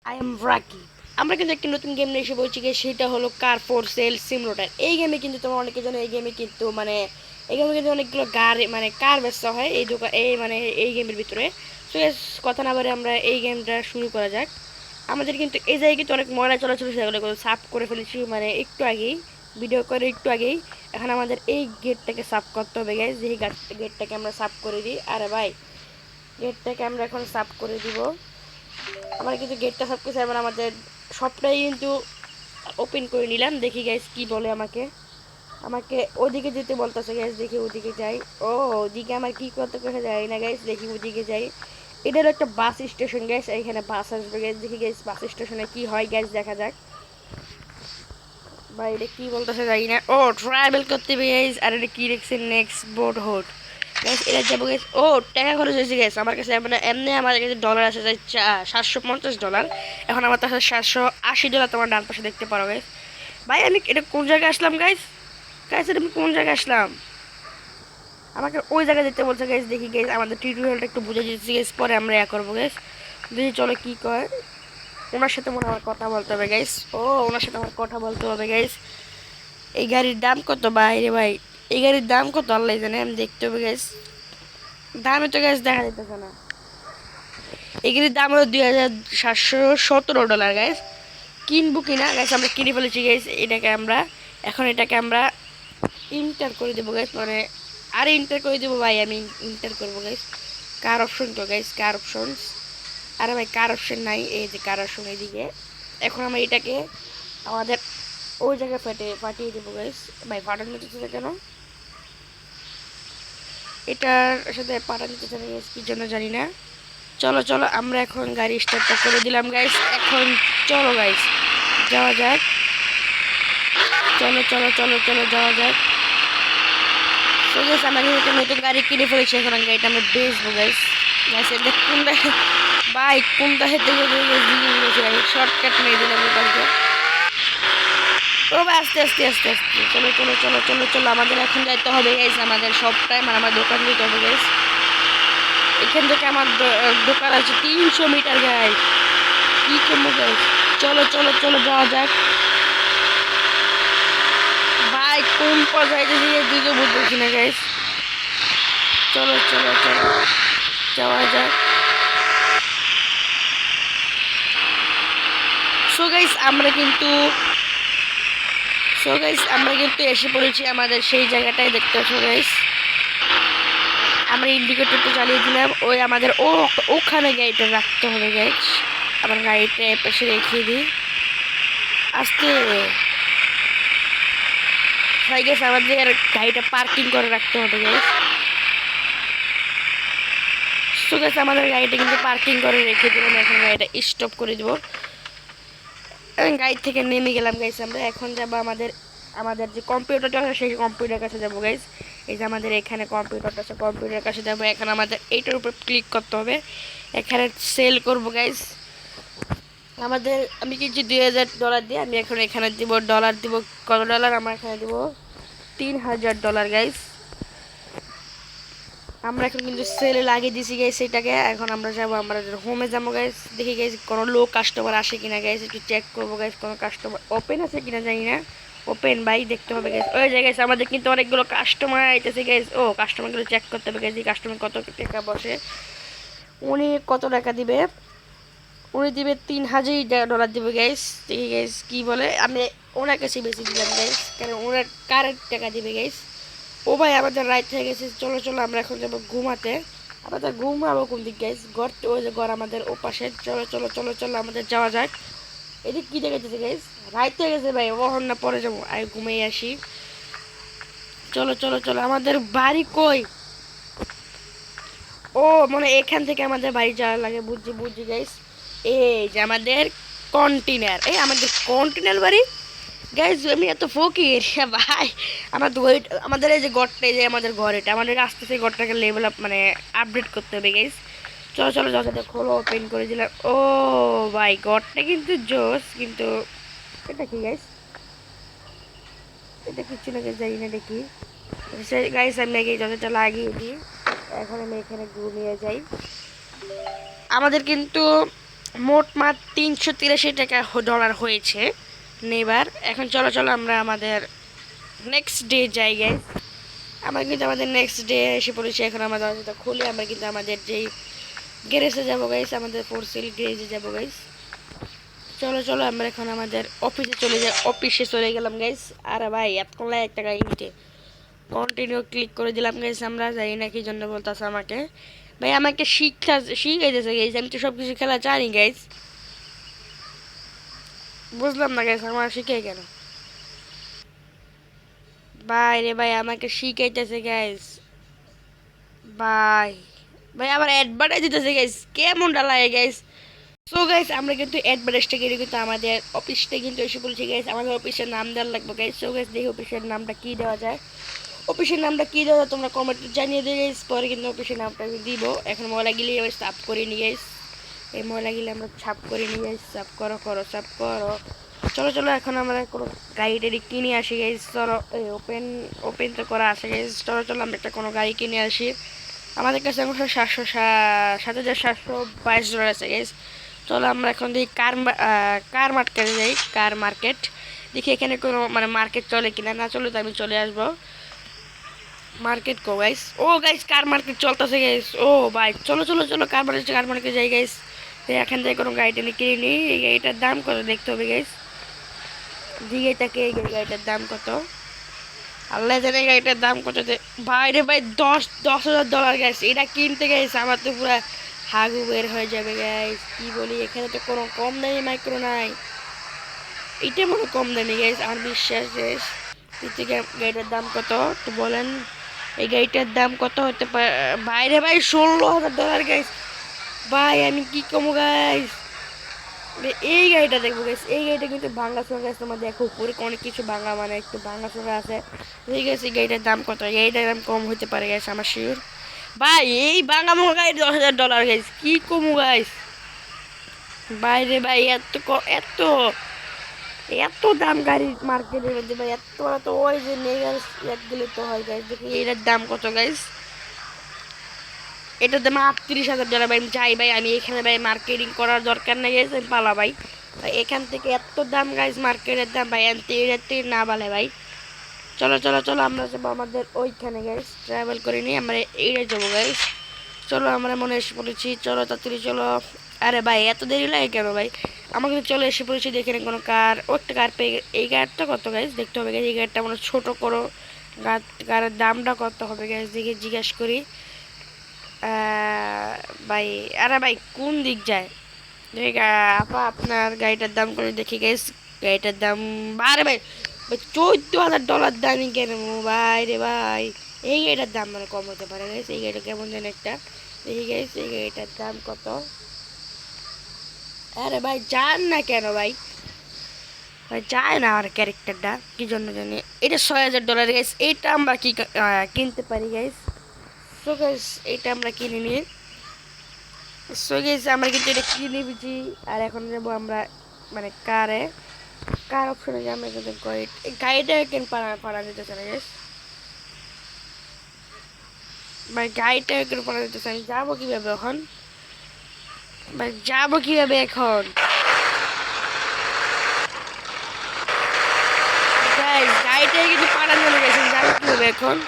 I am রাকি। আমরা কিন্তু একটি নতুন গেম নিয়ে এসে বলছি কি, সেটা হলো কার ফর সেল সিমুলেটার। এই গেমে কিন্তু তোমরা অনেকে জানো, এই গেমে কিন্তু এই গেমে কিন্তু অনেকগুলো কার বেচা হয় এই দোকান, এই গেমের ভিতরে। তো কথা না বলে আমরা এই গেমটা শুরু করা যাক। আমাদের কিন্তু এই জায়গায় কিন্তু অনেক ময়লা চলাচল, সেগুলো সাফ করে ফেলেছি একটু আগেই, ভিডিও করে একটু আগেই। এখন আমাদের এই গেটটাকে সাফ করতে হবে গাইজ। এই গেটটাকে আমরা সাফ করে দিই। আরে ভাই, গেটটাকে আমরা এখন সাফ করে দিব। আমরা কিন্তু গেটটা সব কিছু এবার আমাদের সবটাই কিন্তু ওপেন করে নিলাম। দেখি গাইস কি বলে আমাকে। আমাকে ওদিকে যেতে বলতেছে গাইস, দেখি ওদিকে যাই। ও ওদিকে আমার কি করতে করে যাই না গাইস, দেখি ওদিকে যাই। এটার একটা বাস স্টেশন গাইস, এখানে বাস আসবে গাইস। দেখি গাইস বাস স্টেশনে কি হয় গাইস, দেখা যাক। ভাই এটা কি বলতেছে জানি না। ও ট্রাভেল করতে হবে গাইস। আর এটা কি দেখছি, নেক্সট বোট হোড গাইস। এটা যাবো গাইস। ও টাকা খরচ হয়েছে গাইস আমার কাছে। এমনি আমার কাছে ডলার আছে 750 ডলার। এখন আমার কাছে $780 তোমার ডান পাশে দেখতে পারো গাইস। ভাই আমি এটা কোন জায়গায় আসলাম গাইস? গাইস এটা আমি কোন জায়গায় আসলাম? আমাকে ওই জায়গায় যেতে বলছে গাইস। দেখি গাইস আমাদের টিউটোরিয়ালটা একটু বুঝে দিচ্ছি গাইস, পরে আমরা করবো গাইস। দেখি চলো কি কয়। ওনার সাথে মনে আমার কথা বলতে হবে গাইস। ও ওনার সাথে আমার কথা বলতে হবে গাইস। এই গাড়ির দাম কত ভাই রে ভাই? এই গাড়ির দাম কত আল্লাহ জানে, আমি দেখতে হবে গাইস। দামে তো গাইস দেখা যেতেছে না। এই গাড়ির দাম হলো $2717 গাইস। কিনবো কিনা গাইস, আমরা কিনে ফেলেছি গাইস। এটাকে আমরা ইন্টার করে দেবো গাইস, আরে ইন্টার করে দেবো ভাই, আমি ইন্টার করবো গাইস। কার অপশন তো গাইস, কার অপশনস। আরে ভাই কার অপশন নাই, এই যে কার অপশন এইদিকে। এখন আমরা এটাকে আমাদের ওই জায়গায় ফাটিয়ে দেবো গাইস। ভাই ফাটানো হচ্ছে কেন? এটার সাথে পাঠানো হচ্ছে না গাইস, কি জন্য জানি না। চলো চলো আমরা এখন গাড়ি স্টার্টটা করে দিলাম গাইস। এখন চলো গাইস যাওয়া যাক। চলো চলো চলো চলো যাওয়া যাক। তো গাইস আমরা কিন্তু নতুন গাড়ি কিনে ফেলেছি। এখন গাড়িটা আমরা বেচবো গাইস। গাইস এটা কোনটা বাইক, কোনটা হেঁটে গাড়ি শর্টকাট মেরে দিলাম ওখানকে। ও ভাই আস্তে আস্তে আস্তে আস্তে চলো চলো চলো চলো চলো। আমাদের এখন যাইতে হবে গাইস, আমাদের সব টাইম আমার দোকান দিতে হবে গাইস। এখান থেকে আমার দোকান আছে 300 মিটার গাইস। কি করবো গাইস? চলো চলো চলো যাওয়া যাক। ভাই কোন পর্যায়ে দিয়ে দুটো বুঝতেছি না গাইস। চলো চলো চলো যাওয়া যাক। সো গাইস আমরা কিন্তু এসে পড়েছি আমাদের সেই জায়গাটায়, দেখতে পাচ্ছ গাইস। আমরা ইন্ডিকেটরটা চালিয়ে দিলাম। ওই আমাদের ওখানে গাড়িটা রাখতে হবে গাইস। আমার গাড়িটা পাশে রেখে দিই আস্তে। ভাই গাইস আমাদের গাড়িটা পার্কিং করে রাখতে হবে গাইস। সো গাইস আমাদের গাড়িটা কিন্তু পার্কিং করে রেখে দিলাম। এখন গাড়িটা স্টপ করে দেবো। গাড়ি থেকে নেমে গেলাম গাইস। আমরা এখন যাব আমাদের আমাদের যে কম্পিউটারটা আছে সেই কম্পিউটার কাছে যাবো গাইস। এই যে আমাদের এখানে কম্পিউটারটা আছে, কম্পিউটার কাছে যাবো। এখন আমাদের এইটার উপর ক্লিক করতে হবে। এখানে সেল করবো গাইস। আমি কিনছি $2000 দিয়ে। আমি এখন এখানে দিব ডলার দিব। কত ডলার? আমরা এখানে দিব $3000 গাইস। আমরা এখন কিন্তু সেলে লাগিয়ে দিছি গাইস এটাকে। এখন আমরা যাবো আমাদের হোমে যাবো গাইস। দেখি গাইস কোনো লোক কাস্টমার আসে কিনা গাইস, একটু চেক করবো গাইস। কোনো কাস্টমার ওপেন আছে কিনা জানি না। ওপেন ভাই দেখতে হবে গাইস। ওই যে গাইস আমাদের কিন্তু অনেকগুলো কাস্টমার আইতেছে গাইস। ও কাস্টমারগুলো চেক করতে হবে গাইস, কাস্টমার কত টাকা বসে। উনি কত টাকা দিবে? উনি দিবে $3000 দিবে গাইস। দেখি গাইস কি বলে। আমি ওনার কাছে বেশি দিলাম গাইস, কারণ ওনার কারেন্ট টাকা দিবে গাইস। ও ভাই আমাদের রাইট হয়ে গেছে। চলো চলো আমরা এখন যাবো ঘুমাতে। আমাদের ঘুমাবো কোন দিক গাইস? ওই যে ঘর আমাদের ও পাশে। চলো চলো চলো চলো আমাদের যাওয়া যাক। এদিক কি দেখাচ্ছে গাইস? রাইট হয়ে গেছে ভাই, ওহন না পরে যাবো। আই ঘুমিয়ে আসি। চলো চলো চলো আমাদের বাড়ি কই? ও মানে এখান থেকে আমাদের বাড়ি যাওয়া লাগে। বুঝছি বুঝছি গাইস। এই যে আমাদের কন্টেনার, এই আমাদের কন্টেনার বাড়ি গাইজ। আমি এত ফকির ভাই। আমাদের এই যে ঘরটা, এই যে আমাদের ঘর, এটা আমাদের আস্তে আস্তে ঘরটাকে লেভেল আপ আপডেট করতে হবে গাইজ। চলো চলো দরজাটা খোলো, ওপেন করে দিলাম। ও ভাই ঘরটা কিন্তু জোস, কিন্তু এটা কি গাইজ? এটা কিছু না গাইজ, জানি না এটা কি গাইজ। আমি আগে দরজাটা লাগিয়ে দিই। এখন আমি এখানে ঘুমিয়ে যাই। আমাদের কিন্তু মোট মাত্র 383 টাকা ডলার হয়েছে নেবার। এখন চলো চলো আমরা আমাদের নেক্সট ডে জায়গায়, আমরা কিন্তু আমাদের নেক্সট ডে এসে পড়েছি। এখন আমরা দরজাটা খুলে আমরা কিন্তু আমাদের যেই গ্যারেজে যাবো গাইস, আমাদের ফোরসিল গ্যারেজে যাবো গাইস। চলো চলো আমরা এখন আমাদের অফিসে চলে গেলাম গাইস। আরে ভাই এতক্ষণ লাগে একটা গাড়িতে কন্টিনিউ ক্লিক করে দিলাম গাইস। আমরা জানি না কি জন্য বলতেছে আমাকে, ভাই আমাকে শিখাইতেছে গাইস, আমি তো সব কিছু খেলা জানি গাইস, বুঝলাম না গাইস আমার শিখাই কেন। ভাই রে ভাই আমাকে শিখাইতেছে গাইস, ভাই ভাই আবার অ্যাডভার্টাইজ দিতেছে গাইস, কেমনটা লাগে গাইস। সো গাইস আমরা কিন্তু অ্যাডভার্টাইজটা কিন্তু কিন্তু আমাদের অফিসটা কিন্তু এসে বলছি গাইস, আমাদের অফিসের নাম দেওয়ার লাগবে গাইস। সো গাইস দেখি অফিসের নামটা কি দেওয়া যায়, অফিসের নামটা কি দেওয়া যায় তোমরা কমেন্টে জানিয়ে দিও গাইস। পরে কিন্তু অফিসের নামটা আমি দিব। এখন ময়লা গিলে এবার সাফ করে নিয়ে গাইস, এই ময়লা গিলে আমরা ছাপ করে নিয়ে গাইস। সাফ করো করো সাফ করো। চলো চলো এখন আমরা কোনো গাড়ি টাড়ি কিনে আসি গাইস। চলো ওপেন ওপেন তো করা আসে গাইস। চলো চলো আমরা একটা কোনো গাড়ি কিনে আসি। আমাদের কাছে এখন 7,722 ডলার আছে গাইস। চলো আমরা এখন দেখি কার মার্কেটে যাই, কার মার্কেট দেখি এখানে কোনো মানে মার্কেট চলে কিনা, না চলে তো আমি চলে আসবো। মার্কেট কো গাইস, ও গাইস কার মার্কেট চলতেছে গাইস। ও ভাই চলো চলো চলো কার মার্কেটে যাই গাইস। এখান থেকে কোনো গাড়িটা নিয়ে কিনে নিই। এই গাড়িটার দাম কত দেখতে হবে গাইস, দিকে তাকে এই গাড়িটার দাম কত, আল্লাহ জানে গাড়িটার দাম কত। ভাই রে ভাই 10,000 ডলার গাইস, এটা কিনতে গাইস আমার তো পুরো হাগু বের হয়ে যাবে গাইস। কি বলি এখানে তো কোনো কম দামি মাইক্রো নাই, এটা মনে কম দামি গাইস আমার বিশ্বাস গাইস। গাড়িটার দাম কত তো বলেন, এই গাড়িটার দাম কত হতে পারে ভাই রে ভাই 16,000 ডলার গাইস। ভাই আমি কি কমো গাইস, এই গাড়িটা দেখবো গাইস। এই গাড়িটা কিন্তু ভাঙা সঙ্গে আছে, তোমার দেখো উপরে অনেক কিছু ভাঙা মানে একটু ভাঙা সঙ্গে আছে। ঠিক আছে গাড়িটার দাম কত, গাড়িটার দাম কম হতে পারে গাইস আমার শিওর। ভাই এই ভাঙা মোঙা গাড়ি 10,000 ডলার গাইস, কি কমু গাইস। বাইরে ভাই এত এত দাম গাড়ির মার্কেটের মধ্যে ভাই, এত তো ওই যে মেগার এক গেলে তো হয় গাইস। দেখি এটার দাম কত গাইস, এটার দাম 38,000 ডলার। ভাই আমি যাই ভাই, আমি এখানে ভাই মার্কেটিং করার দরকার নেই গাইস, আমি পালা ভাই। এখান থেকে এত দাম গাইস মার্কেটের দাম ভাই, এর থেকে না বলে ভাই। চলো চলো চলো আমরা যাবো আমাদের ওইখানে গাইস, ট্রাভেল করে নিয়ে আমরা এইটা যাবো গাইস। চলো আমরা মনে এসে পড়েছি, চলো তাড়াতাড়ি চলো। আরে ভাই এত দেরি লাগে কেন ভাই, আমাকে তো চলে এসে পড়েছি। দেখে কোনো কার, ও একটা কার পেয়ে, এই কারটা কত গাইস দেখতে হবে গাইস। এই কারটা মানে ছোটো করো, কারের দামটা কত হবে গাইস দেখে জিজ্ঞাসা করি। ভাই আরে ভাই কোন দিক যায়, আপা আপনার গাড়িটার দাম করে দেখি গাইস। গাড়িটার দাম আরে ভাই 14,000 ডলার দামি কেন ভাই রে ভাই। এই গাড়িটার দাম মানে কম হতে পারে গাইস, এই গাড়িটা কেমন যেন একটা দেখি গাইস। এই গাড়িটার দাম কত, আরে ভাই যান না কেন ভাই, ভাই যায় না আমার ক্যারেক্টারটা কি জন্য জানি। এটা 6,000 ডলার গাইস, এইটা আমরা কি কিনতে পারি গাইস। সো গাইস এইটা আমরা কিনে নিই। সো গাইস আমরা কিন্তু এটা কিনে নিয়েছি। আর এখন যাবো আমরা মানে কার অপশনে যে আমরা কিন্তু গাড়িটা কেন পাড়া যেতেছে না গাইস। ভাই গাড়িটা কেন পাড়া যেতেছে, আমি যাবো কিভাবে এখন, ভাই যাবো কিভাবে এখন গাইস। গাড়িটা কিন্তু পাড়া চলে গেছে, যাবো কিভাবে এখন।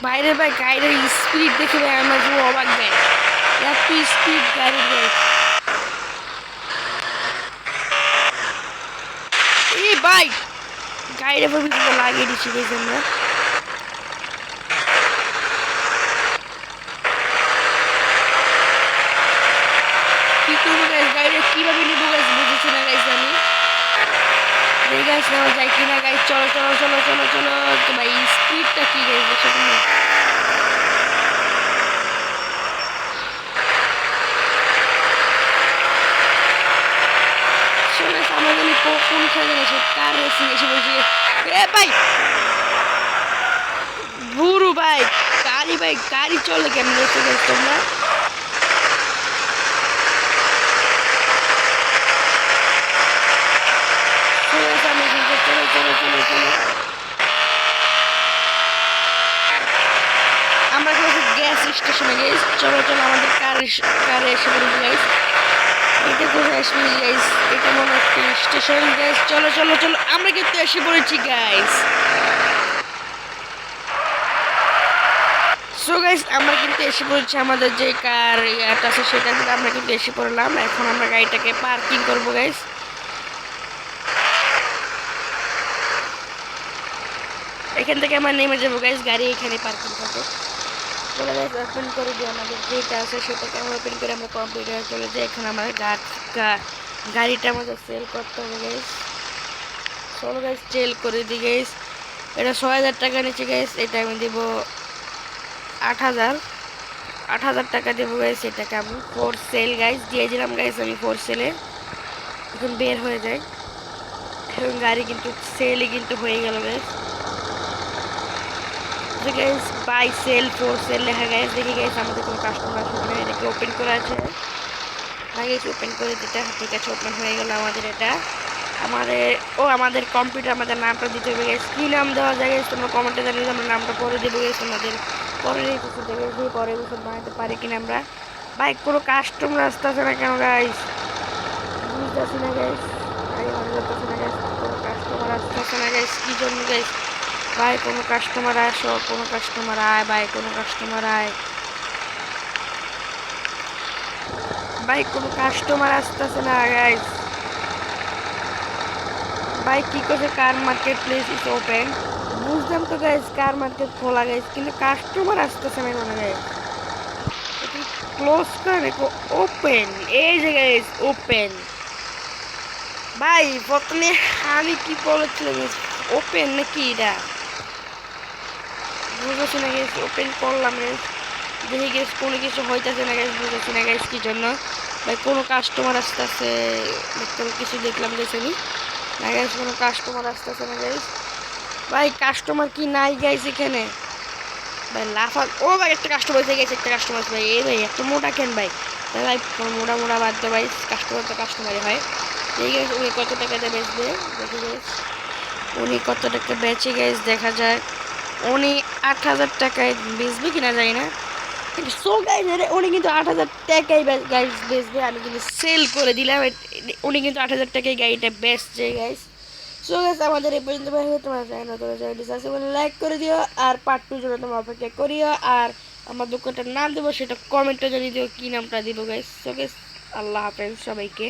বাইরে ভাই গাড়ির স্পিড দেখে ভাই আমার পুরো অবাক দেয়, এত স্পিড গাড়ির ভাই। এই ভাই গাড়ির উপর কিন্তু লাগিয়ে দিচ্ছি গাইস আমরা। কি করবো গাইস, গাড়িটা কিভাবে নিবো গাইস বুঝেছি না গাইস আমি। এই গাইস নেওয়া যায় কিনা গাইস, চলো চলো চলো চলো চলো। তো ভাই স্পিডটা কি গাইস সেটা না। চলে আমার জানি কোন খেলে গেছে, কার রেসিং এসে বলছি। এ ভাই বুড়ো ভাই গাড়ি চলে কেমন রেসে গাইস তোমরা। চলো চলো চলো চলো চলো। স্টেশনে গাইস। চলো চলো আমাদের কারে এসে পড়বো গাইস। এটা কোথায় আসবে গাইস? এটা মনে একটা স্টেশন গাইস। চলো চলো চলো আমরা কিন্তু এসে পড়েছি গাইস। সো গাইস আমরা কিন্তু এসে পড়েছি আমাদের যে কার ইয়াটা আছে সেটা কিন্তু আমরা কিন্তু এসে পড়লাম। এখন আমরা গাড়িটাকে পার্কিং করবো গাইস। এখান থেকে আমরা নেমে যাবো গাইস, গাড়ি এখানে পার্কিং করবো। চলে গাইস ওপেন করে দিই আমাদের যেটা আছে সেটাকে আমরা ওপেন করে আমরা কম্পিউটারে চলে যাই। এখন আমাদের গাড়িটা আমাদের সেল করতে হবে গাইস। চলো গাইস সেল করে দিই গাইস। এটা ৬,০০০ টাকা নিচ্ছে গাইস। এটা আমি দেবো ৮,০০০ টাকা দেবো গাইস। এটাকে আমি ফোর সেল গাইস দিয়ে দিলাম গাইস। আমি ফোর সেলে এখন বের হয়ে যাই। এখন গাড়ি কিন্তু সেলই কিন্তু হয়ে গেল guys. Guys by sale for sale লেখা গাইস। দেখি গাইস আমাদের কোনো কাস্টমার আসবে না। এটাকে ওপেন করা আছে না গাইস, ওপেন করে দিতে। ঠিক আছে ওপেন হয়ে গেল আমাদের এটা। আমাদের কম্পিউটার আমাদের নামটা দিতে হবে গাইস। কী নাম দেওয়া যায় গাইস তোমরা কমেন্টে জানিয়ে আমরা নামটা পরে দেবো গাইস। তোমাদের পরের কিছু দেখে পরের বছর বানাতে পারি কিনা আমরা। ভাই কোনো কাস্টমার আসতেছে না কেন গাইস? বুঝতেছি না গাইস। গাড়ি ভালো যাচ্ছে না গাইস, কোনো কাস্টমার আসতেছে না গাইস। কী জন্য গাইস? ভাই কোনো কাস্টমার আসো, কোনো কাস্টমার আয় ভাই, কোনো কাস্টমার আয় ভাই, কোনো কাস্টমার আসতেছে না গাইস। ভাই কি করছে? কার মার্কেট প্লেস ইজ ওপেন। বুঝলাম তো গাইস কার মার্কেট খোলা গাইস, কিন্তু কাস্টমার আসতেছে না কোনো গাইস। এটি ক্লোজ করে ওপেন। এই যে গাইস ওপেন। ভাই প্রথমে আমি কি বলেছিলাম ওপেন নাকি এটা বুঝেছি না গাইস। ওপেন করলাম গাইস, দেখি গাইস কোনো কিছু হইতেছে না গাইস। বুঝেছি না গাইস কি জন্য। ভাই কোনো কাস্টমার আসতেছে কোনো কিছু দেখলাম গাইস আমি না গাইস। কোনো কাস্টমার আসতেছে না গাইস। ভাই কাস্টমার কি নাই গাইস এখানে? ভাই লাফা ও ভাই একটা কাস্টমার এসে গেছে, একটা কাস্টমার ভাই। এই ভাই এত মোটা কেন ভাই? ভাই কোনো মোটা মোটা বাদ দে ভাই, কাস্টমার তো কাস্টমারই হয়। ঠিক আছে উনি কত টাকাতে বেচবে দেখি গাইস। উনি কত টাকা বেচে গাইস দেখা যায়। উনি ৮,০০০ টাকায় বেচবে কিনা জানি না, কিন্তু সো গাইস উনি কিন্তু ৮,০০০ টাকায় গাইস বেচবে। আমি কিন্তু সেল করে দিলাম। উনি কিন্তু ৮,০০০ টাকায় গাড়িটা বেচছে গাইস। সো গাইস আমাদের এই পর্যন্ত ভাই তোমরা চ্যানেলটি সাবস্ক্রাইব লাইক করে দিও। আর পার্ট 2 জন্য তোমরা অপেক্ষা করিও। আর আমার দোকানটার নাম দেবো সেটা কমেন্টে জানিয়ে দিও কি নামটা দিব গাইস। সো গাইস আল্লাহ হাফেজ সবাইকে।